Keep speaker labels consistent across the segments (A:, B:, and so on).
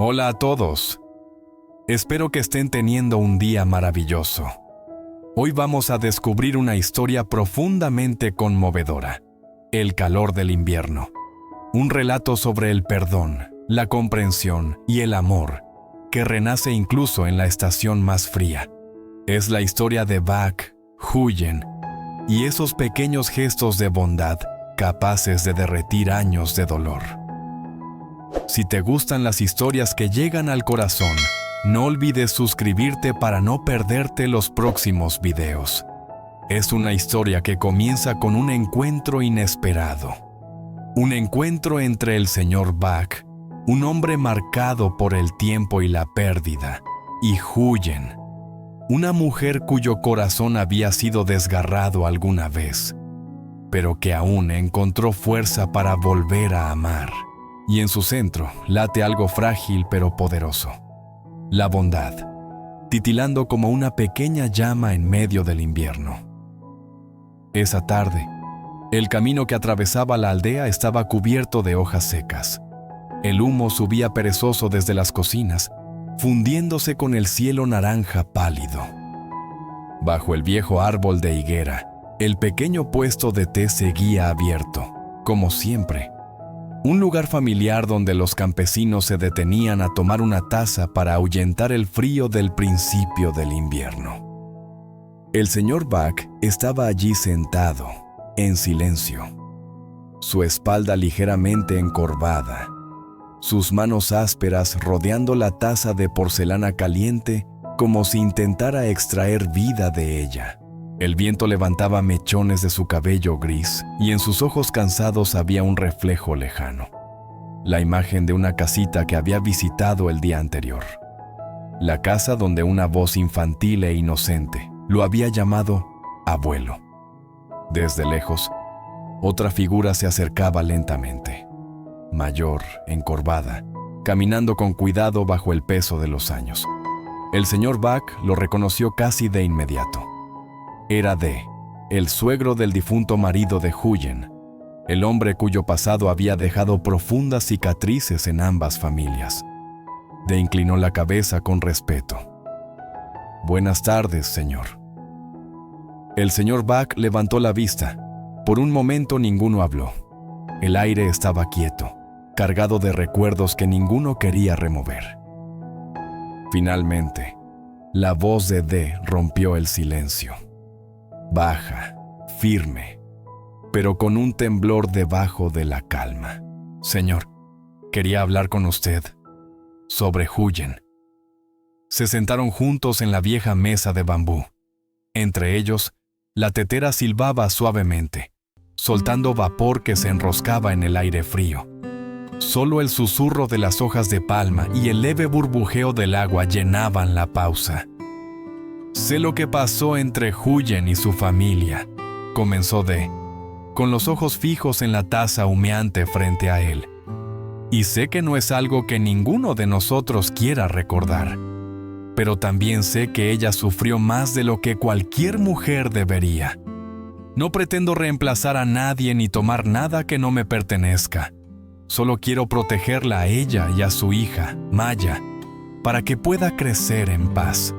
A: Hola a todos. Espero que estén teniendo un día maravilloso. Hoy vamos a descubrir una historia profundamente conmovedora. El calor del invierno. Un relato sobre el perdón, la comprensión y el amor, que renace incluso en la estación más fría. Es la historia de Vak, Huyen, y esos pequeños gestos de bondad capaces de derretir años de dolor. Si te gustan las historias que llegan al corazón, no olvides suscribirte para no perderte los próximos videos. Es una historia que comienza con un encuentro inesperado. Un encuentro entre el señor Vak, un hombre marcado por el tiempo y la pérdida, y Huyen, una mujer cuyo corazón había sido desgarrado alguna vez, pero que aún encontró fuerza para volver a amar. Y en su centro late algo frágil pero poderoso: la bondad, titilando como una pequeña llama en medio del invierno. Esa tarde, el camino que atravesaba la aldea estaba cubierto de hojas secas. El humo subía perezoso desde las cocinas, fundiéndose con el cielo naranja pálido. Bajo el viejo árbol de higuera, el pequeño puesto de té seguía abierto, como siempre. Un lugar familiar donde los campesinos se detenían a tomar una taza para ahuyentar el frío del principio del invierno. El señor Vak estaba allí sentado, en silencio, su espalda ligeramente encorvada, sus manos ásperas rodeando la taza de porcelana caliente como si intentara extraer vida de ella. El viento levantaba mechones de su cabello gris y en sus ojos cansados había un reflejo lejano. La imagen de una casita que había visitado el día anterior. La casa donde una voz infantil e inocente lo había llamado abuelo. Desde lejos, otra figura se acercaba lentamente, mayor, encorvada, caminando con cuidado bajo el peso de los años. El señor Vak lo reconoció casi de inmediato. Era D, el suegro del difunto marido de Huyen, el hombre cuyo pasado había dejado profundas cicatrices en ambas familias. D inclinó la cabeza con respeto. «Buenas tardes, señor». El señor Vak levantó la vista. Por un momento ninguno habló. El aire estaba quieto, cargado de recuerdos que ninguno quería remover. Finalmente, la voz de D rompió el silencio. Baja, firme, pero con un temblor debajo de la calma. «Señor, quería hablar con usted sobre Huyen». Se sentaron juntos en la vieja mesa de bambú. Entre ellos, la tetera silbaba suavemente, soltando vapor que se enroscaba en el aire frío. Solo el susurro de las hojas de palma y el leve burbujeo del agua llenaban la pausa. «Sé lo que pasó entre Huyen y su familia», comenzó D, con los ojos fijos en la taza humeante frente a él. «Y sé que no es algo que ninguno de nosotros quiera recordar. Pero también sé que ella sufrió más de lo que cualquier mujer debería. No pretendo reemplazar a nadie ni tomar nada que no me pertenezca. Solo quiero protegerla a ella y a su hija, Maya, para que pueda crecer en paz.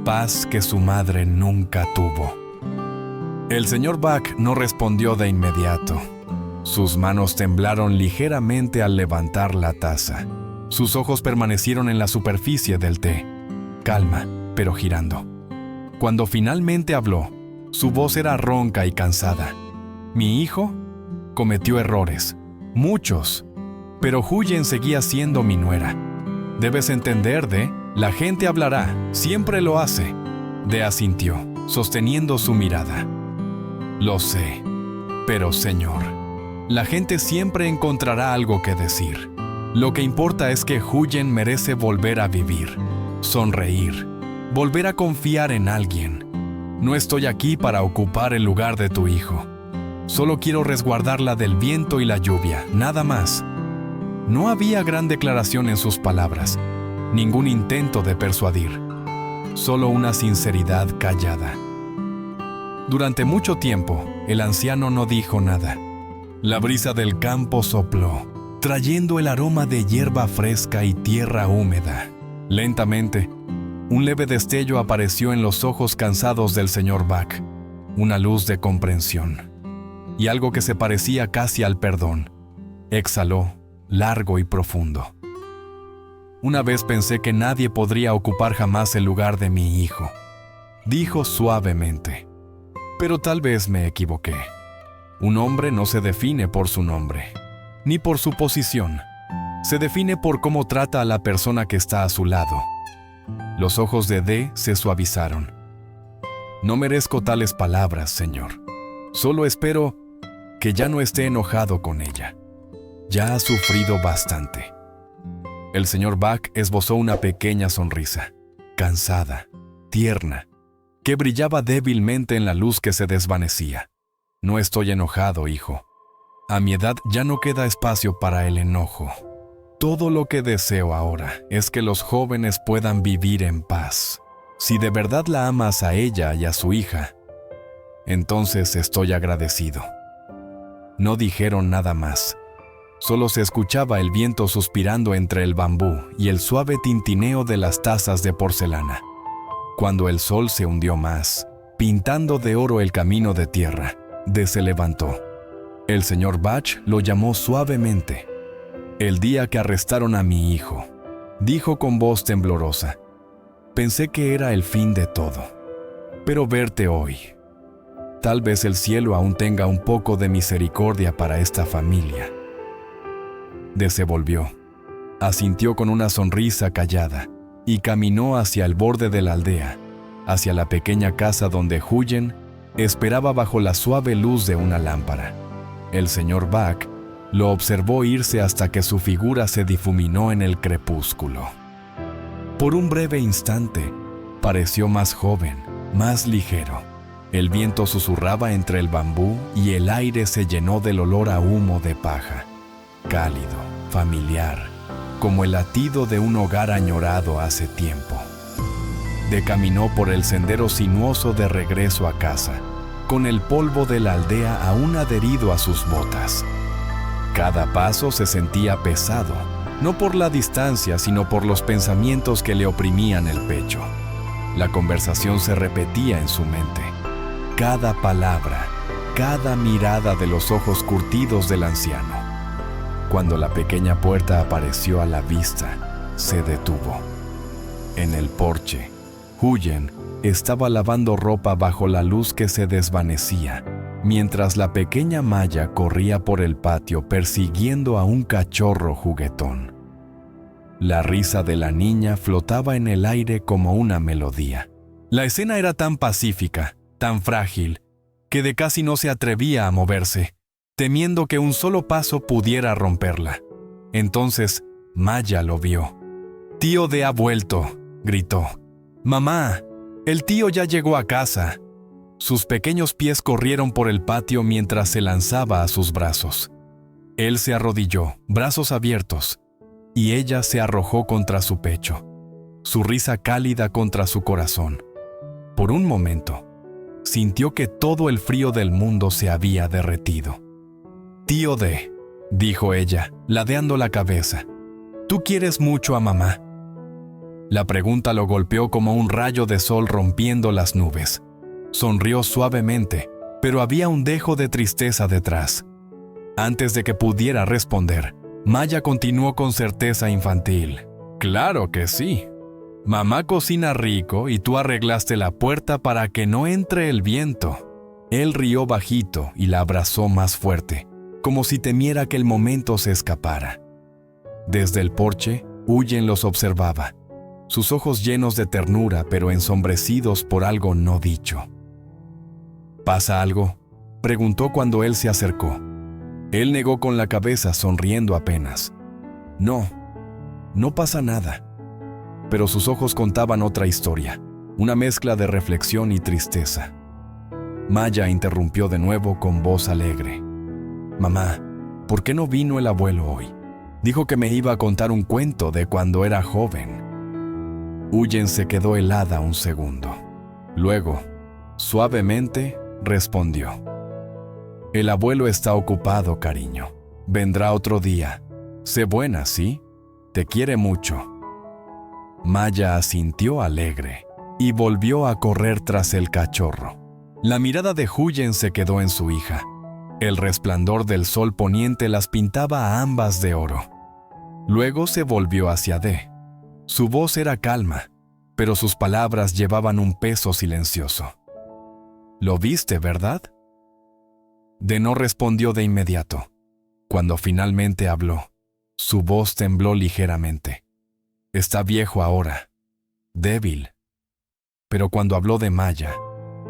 A: Paz que su madre nunca tuvo». El señor Vak no respondió de inmediato. Sus manos temblaron ligeramente al levantar la taza. Sus ojos permanecieron en la superficie del té, calma, pero girando. Cuando finalmente habló, su voz era ronca y cansada. «Mi hijo cometió errores, muchos, pero Huyen seguía siendo mi nuera. Debes entender, D, la gente hablará, siempre lo hace». D asintió, sosteniendo su mirada. «Lo sé, pero señor, la gente siempre encontrará algo que decir. Lo que importa es que Huyen merece volver a vivir, sonreír, volver a confiar en alguien. No estoy aquí para ocupar el lugar de tu hijo. Solo quiero resguardarla del viento y la lluvia, nada más». No había gran declaración en sus palabras, ningún intento de persuadir, solo una sinceridad callada. Durante mucho tiempo, el anciano no dijo nada. La brisa del campo sopló, trayendo el aroma de hierba fresca y tierra húmeda. Lentamente, un leve destello apareció en los ojos cansados del señor Buck, una luz de comprensión, y algo que se parecía casi al perdón. Exhaló, largo y profundo. Una vez pensé que nadie podría ocupar jamás el lugar de mi hijo, dijo suavemente. Pero tal vez me equivoqué. Un hombre no se define por su nombre, ni por su posición. Se define por cómo trata a la persona que está a su lado. Los ojos de D se suavizaron. No merezco tales palabras, señor. Solo espero que ya no esté enojado con ella. Ya ha sufrido bastante. El señor Buck esbozó una pequeña sonrisa, cansada, tierna, que brillaba débilmente en la luz que se desvanecía. No estoy enojado, hijo. A mi edad ya no queda espacio para el enojo. Todo lo que deseo ahora es que los jóvenes puedan vivir en paz. Si de verdad la amas a ella y a su hija, entonces estoy agradecido. No dijeron nada más. Solo se escuchaba el viento suspirando entre el bambú y el suave tintineo de las tazas de porcelana. Cuando el sol se hundió más, pintando de oro el camino de tierra, D se levantó. El señor Buck lo llamó suavemente. El día que arrestaron a mi hijo, dijo con voz temblorosa. Pensé que era el fin de todo. Pero verte hoy. Tal vez el cielo aún tenga un poco de misericordia para esta familia. D se volvió, asintió con una sonrisa callada y caminó hacia el borde de la aldea, hacia la pequeña casa donde Huyen esperaba bajo la suave luz de una lámpara. El señor Buck lo observó irse hasta que su figura se difuminó en el crepúsculo. Por un breve instante, pareció más joven, más ligero. El viento susurraba entre el bambú y el aire se llenó del olor a humo de paja. Cálido, familiar, como el latido de un hogar añorado hace tiempo. D caminó por el sendero sinuoso de regreso a casa, con el polvo de la aldea aún adherido a sus botas. Cada paso se sentía pesado, no por la distancia, sino por los pensamientos que le oprimían el pecho. La conversación se repetía en su mente. Cada palabra, cada mirada de los ojos curtidos del anciano. Cuando la pequeña puerta apareció a la vista, se detuvo. En el porche, Huyen estaba lavando ropa bajo la luz que se desvanecía, mientras la pequeña Maya corría por el patio persiguiendo a un cachorro juguetón. La risa de la niña flotaba en el aire como una melodía. La escena era tan pacífica, tan frágil, que D casi no se atrevía a moverse, temiendo que un solo paso pudiera romperla. Entonces, Maya lo vio. «Tío D ha vuelto», gritó. «Mamá, el tío ya llegó a casa». Sus pequeños pies corrieron por el patio mientras se lanzaba a sus brazos. Él se arrodilló, brazos abiertos, y ella se arrojó contra su pecho, su risa cálida contra su corazón. Por un momento, sintió que todo el frío del mundo se había derretido. «Tío D», dijo ella, ladeando la cabeza, «¿tú quieres mucho a mamá?» La pregunta lo golpeó como un rayo de sol rompiendo las nubes. Sonrió suavemente, pero había un dejo de tristeza detrás. Antes de que pudiera responder, Maya continuó con certeza infantil. «Claro que sí. Mamá cocina rico y tú arreglaste la puerta para que no entre el viento». Él rió bajito y la abrazó más fuerte, como si temiera que el momento se escapara. Desde el porche, Huyen los observaba, sus ojos llenos de ternura pero ensombrecidos por algo no dicho. «¿Pasa algo?», preguntó cuando él se acercó. Él negó con la cabeza, sonriendo apenas. No pasa nada». Pero sus ojos contaban otra historia, una mezcla de reflexión y tristeza. Maya interrumpió de nuevo con voz alegre. «Mamá, ¿por qué no vino el abuelo hoy? Dijo que me iba a contar un cuento de cuando era joven». Huyen se quedó helada un segundo. Luego, suavemente, respondió. «El abuelo está ocupado, cariño. Vendrá otro día. Sé buena, ¿sí? Te quiere mucho. Maya asintió alegre y volvió a correr tras el cachorro. La mirada de Huyen se quedó en su hija. El resplandor del sol poniente las pintaba a ambas de oro. Luego se volvió hacia D. Su voz era calma, pero sus palabras llevaban un peso silencioso. «¿Lo viste, verdad?» D no respondió de inmediato. Cuando finalmente habló, su voz tembló ligeramente. «Está viejo ahora, débil». Pero cuando habló de Maya,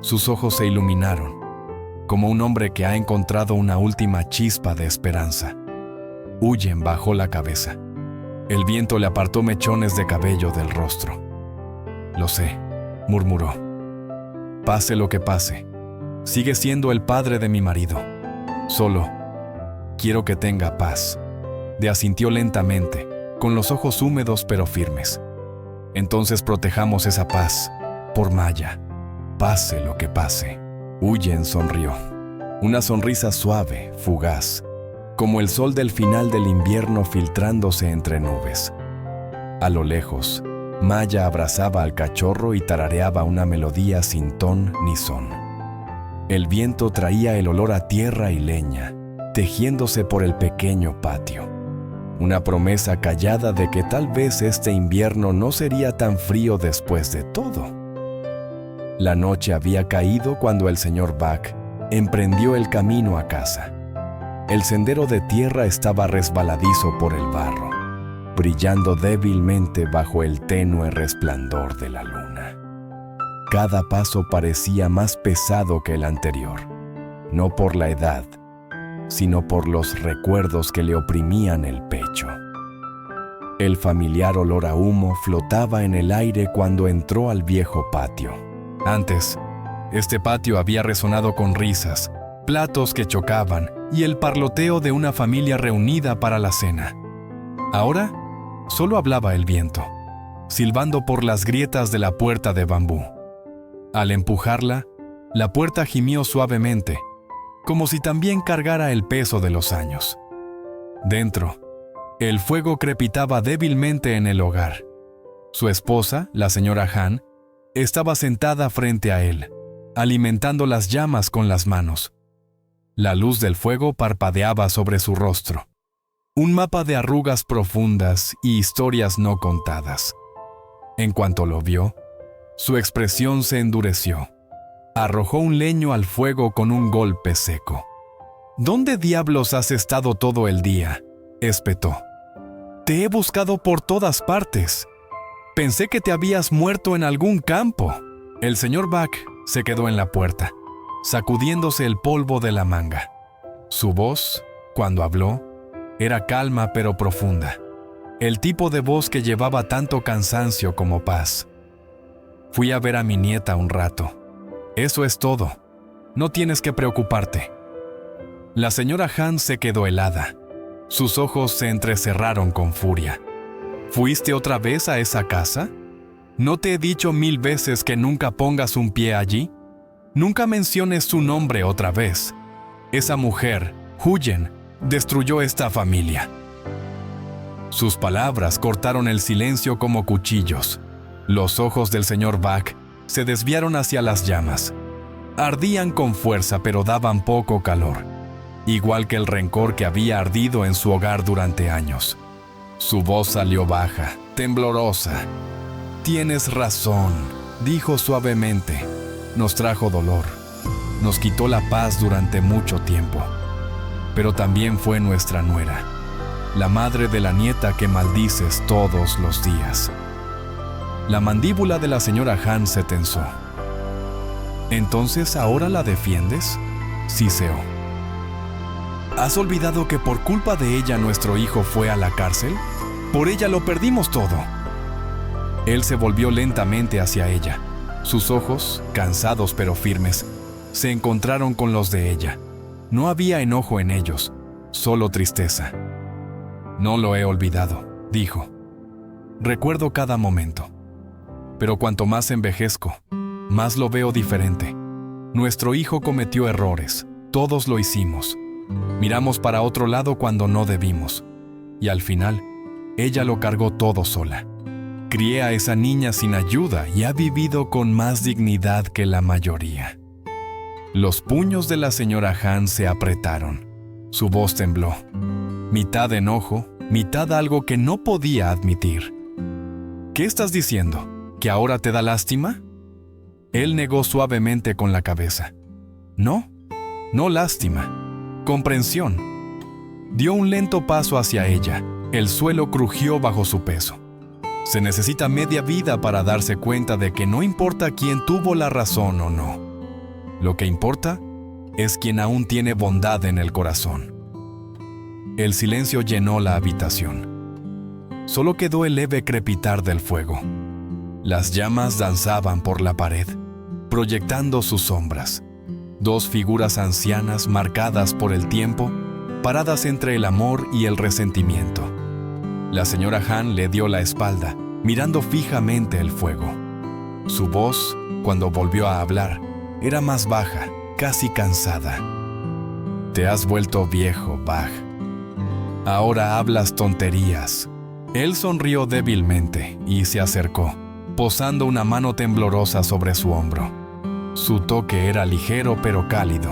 A: sus ojos se iluminaron, como un hombre que ha encontrado una última chispa de esperanza. Huyen bajó la cabeza. El viento le apartó mechones de cabello del rostro. «Lo sé», murmuró. «Pase lo que pase, sigue siendo el padre de mi marido. Solo quiero que tenga paz». De asintió lentamente, con los ojos húmedos pero firmes. «Entonces protejamos esa paz, por Maya, pase lo que pase». Huyen sonrió. Una sonrisa suave, fugaz, como el sol del final del invierno filtrándose entre nubes. A lo lejos, Maya abrazaba al cachorro y tarareaba una melodía sin ton ni son. El viento traía el olor a tierra y leña, tejiéndose por el pequeño patio. Una promesa callada de que tal vez este invierno no sería tan frío después de todo. La noche había caído cuando el señor Buck emprendió el camino a casa. El sendero de tierra estaba resbaladizo por el barro, brillando débilmente bajo el tenue resplandor de la luna. Cada paso parecía más pesado que el anterior, no por la edad, sino por los recuerdos que le oprimían el pecho. El familiar olor a humo flotaba en el aire cuando entró al viejo patio. Antes, este patio había resonado con risas, platos que chocaban y el parloteo de una familia reunida para la cena. Ahora, solo hablaba el viento, silbando por las grietas de la puerta de bambú. Al empujarla, la puerta gimió suavemente, como si también cargara el peso de los años. Dentro, el fuego crepitaba débilmente en el hogar. Su esposa, la señora Han, estaba sentada frente a él, alimentando las llamas con las manos. La luz del fuego parpadeaba sobre su rostro. Un mapa de arrugas profundas y historias no contadas. En cuanto lo vio, su expresión se endureció. Arrojó un leño al fuego con un golpe seco. «¿Dónde diablos has estado todo el día?», espetó. «Te he buscado por todas partes. Pensé que te habías muerto en algún campo». El señor Buck se quedó en la puerta, sacudiéndose el polvo de la manga. Su voz, cuando habló, era calma pero profunda. El tipo de voz que llevaba tanto cansancio como paz. «Fui a ver a mi nieta un rato. Eso es todo. No tienes que preocuparte». La señora Han se quedó helada. Sus ojos se entrecerraron con furia. «¿Fuiste otra vez a esa casa? ¿No te he dicho 1000 veces que nunca pongas un pie allí? Nunca menciones su nombre otra vez. Esa mujer, Huyen, destruyó esta familia». Sus palabras cortaron el silencio como cuchillos. Los ojos del señor Buck se desviaron hacia las llamas. Ardían con fuerza, pero daban poco calor, igual que el rencor que había ardido en su hogar durante años. Su voz salió baja, temblorosa. «Tienes razón», dijo suavemente. «Nos trajo dolor. Nos quitó la paz durante mucho tiempo. Pero también fue nuestra nuera, la madre de la nieta que maldices todos los días». La mandíbula de la señora Han se tensó. «¿Entonces ahora la defiendes?», siseó. ¿Has olvidado que por culpa de ella nuestro hijo fue a la cárcel? Por ella lo perdimos todo». Él se volvió lentamente hacia ella. Sus ojos, cansados pero firmes, se encontraron con los de ella. No había enojo en ellos, solo tristeza. «No lo he olvidado», dijo. «Recuerdo cada momento. Pero cuanto más envejezco, más lo veo diferente. Nuestro hijo cometió errores, todos lo hicimos. Miramos para otro lado cuando no debimos. y al final, ella lo cargó todo sola. Crié a esa niña sin ayuda y ha vivido con más dignidad que la mayoría. Los puños de la señora Han se apretaron. Su voz tembló, mitad enojo, mitad algo que no podía admitir. ¿Qué estás diciendo? ¿Que ahora te da lástima? Él negó suavemente con la cabeza. No, no lástima, comprensión. Dio un lento paso hacia ella. El suelo crujió bajo su peso. Se necesita media vida para darse cuenta de que no importa quién tuvo la razón o no. Lo que importa es quien aún tiene bondad en el corazón. El silencio llenó la habitación. Solo quedó el leve crepitar del fuego. Las llamas danzaban por la pared, proyectando sus sombras. Dos figuras ancianas marcadas por el tiempo, paradas entre el amor y el resentimiento. La señora Han le dio la espalda, mirando fijamente el fuego. Su voz, cuando volvió a hablar, era más baja, casi cansada. Te has vuelto viejo, Bach. Ahora hablas tonterías. Él sonrió débilmente y se acercó, posando una mano temblorosa sobre su hombro. Su toque era ligero pero cálido.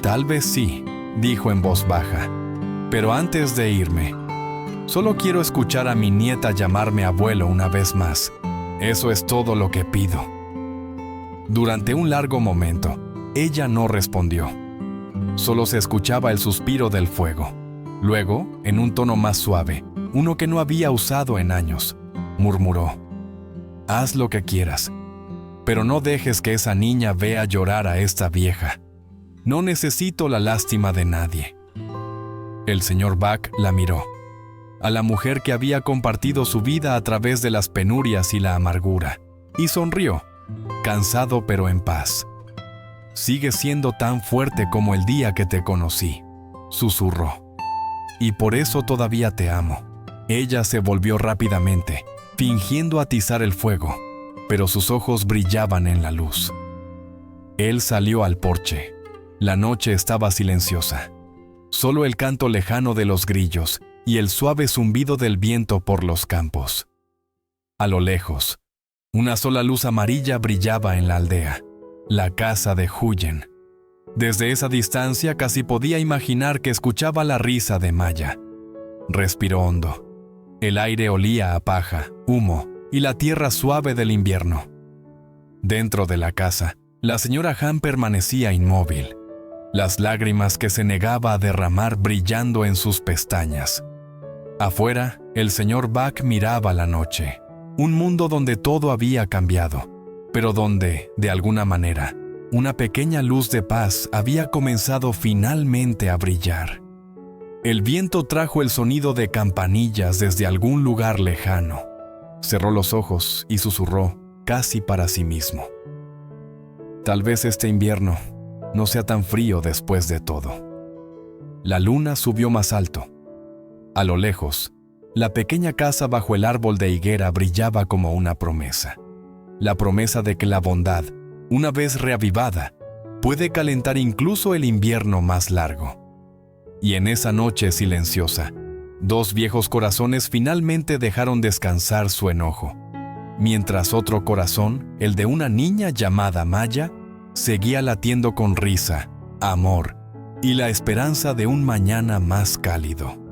A: Tal vez sí, dijo en voz baja, pero antes de irme, solo quiero escuchar a mi nieta llamarme abuelo una vez más. Eso es todo lo que pido. Durante un largo momento, ella no respondió. Solo se escuchaba el suspiro del fuego. Luego, en un tono más suave, uno que no había usado en años, murmuró: haz lo que quieras, pero no dejes que esa niña vea llorar a esta vieja. No necesito la lástima de nadie. El señor Bach la miró, a la mujer que había compartido su vida a través de las penurias y la amargura, y sonrió, cansado pero en paz. Sigues siendo tan fuerte como el día que te conocí, susurró. Y por eso todavía te amo. Ella se volvió rápidamente, fingiendo atizar el fuego, pero sus ojos brillaban en la luz. Él salió al porche. La noche estaba silenciosa. Solo el canto lejano de los grillos y el suave zumbido del viento por los campos. A lo lejos, una sola luz amarilla brillaba en la aldea, la casa de Huyen. Desde esa distancia casi podía imaginar que escuchaba la risa de Maya. Respiró hondo. El aire olía a paja, humo y la tierra suave del invierno. Dentro de la casa, la señora Han permanecía inmóvil, las lágrimas que se negaba a derramar brillando en sus pestañas. Afuera, el señor Bach miraba la noche, un mundo donde todo había cambiado, pero donde, de alguna manera, una pequeña luz de paz había comenzado finalmente a brillar. El viento trajo el sonido de campanillas desde algún lugar lejano. Cerró los ojos y susurró, casi para sí mismo: tal vez este invierno no sea tan frío después de todo. La luna subió más alto. A lo lejos, la pequeña casa bajo el árbol de higuera brillaba como una promesa. La promesa de que la bondad, una vez reavivada, puede calentar incluso el invierno más largo. Y en esa noche silenciosa, dos viejos corazones finalmente dejaron descansar su enojo, mientras otro corazón, el de una niña llamada Maya, seguía latiendo con risa, amor y la esperanza de un mañana más cálido.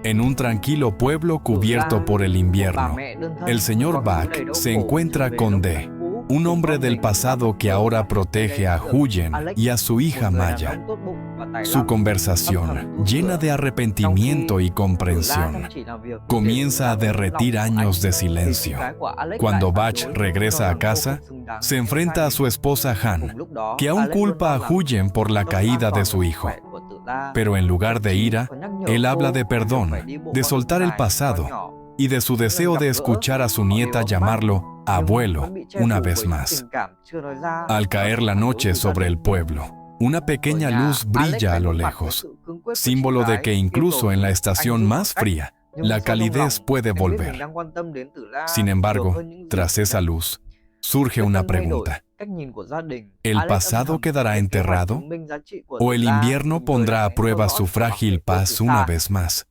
A: En un tranquilo pueblo cubierto por el invierno, el señor Bach se encuentra con De, un hombre del pasado que ahora protege a Huyen y a su hija Maya. Su conversación, llena de arrepentimiento y comprensión, comienza a derretir años de silencio. Cuando Bach regresa a casa, se enfrenta a su esposa Han, que aún culpa a Huyen por la caída de su hijo. Pero en lugar de ira, él habla de perdón, de soltar el pasado y de su deseo de escuchar a su nieta llamarlo abuelo una vez más. Al caer la noche sobre el pueblo, una pequeña luz brilla a lo lejos, símbolo de que incluso en la estación más fría, la calidez puede volver. Sin embargo, tras esa luz, surge una pregunta. ¿El pasado quedará enterrado? ¿O el invierno pondrá a prueba su frágil paz una vez más?